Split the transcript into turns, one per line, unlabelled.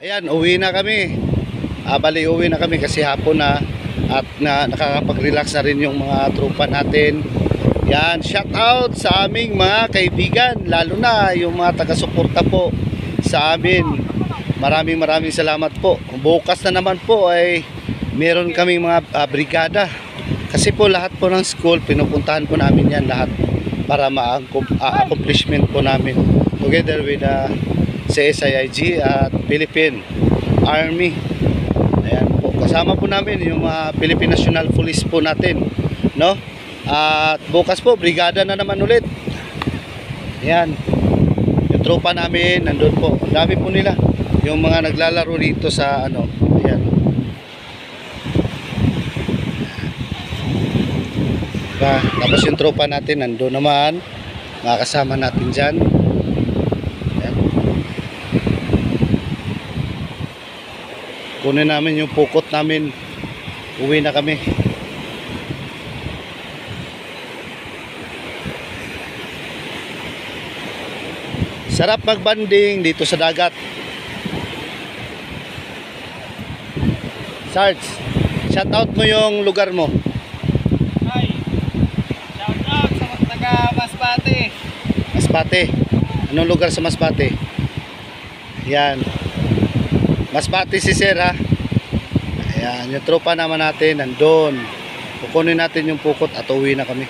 Ayan, uwi na kami. Bali, uwi na kami kasi hapon na at nakakapag-relax na rin yung mga tropa natin. Yan, shout out sa aming mga kaibigan, lalo na yung mga taga-suporta po sa amin. Maraming salamat po. Bukas na naman po ay meron kaming mga brigada. Kasi po lahat po ng school, pinupuntahan po namin yan lahat para ma-accomplishment po namin together with CSIG at Philippine Army. Ayan po, kasama po namin yung Philippine National Police po natin, no? At bukas po brigada na naman ulit. Ayan, yung tropa namin nandun po, ang dami po nila, yung mga naglalaro dito sa ano. Ayan, tapos yung tropa natin nandun naman, mga kasama natin dyan. Ayan, kunin namin yung pukot namin, uwi na kami. Sarap magbanding dito sa dagat. Sarge, shout out mo yung lugar mo.
Hi, shout out sa mga taga Masbate.
Masbate. Anong lugar sa Masbate? Yan, Masbate si Sir, ha. Ayan, yung tropa naman natin nandun. Kukunin natin yung pukot at uwi na kami.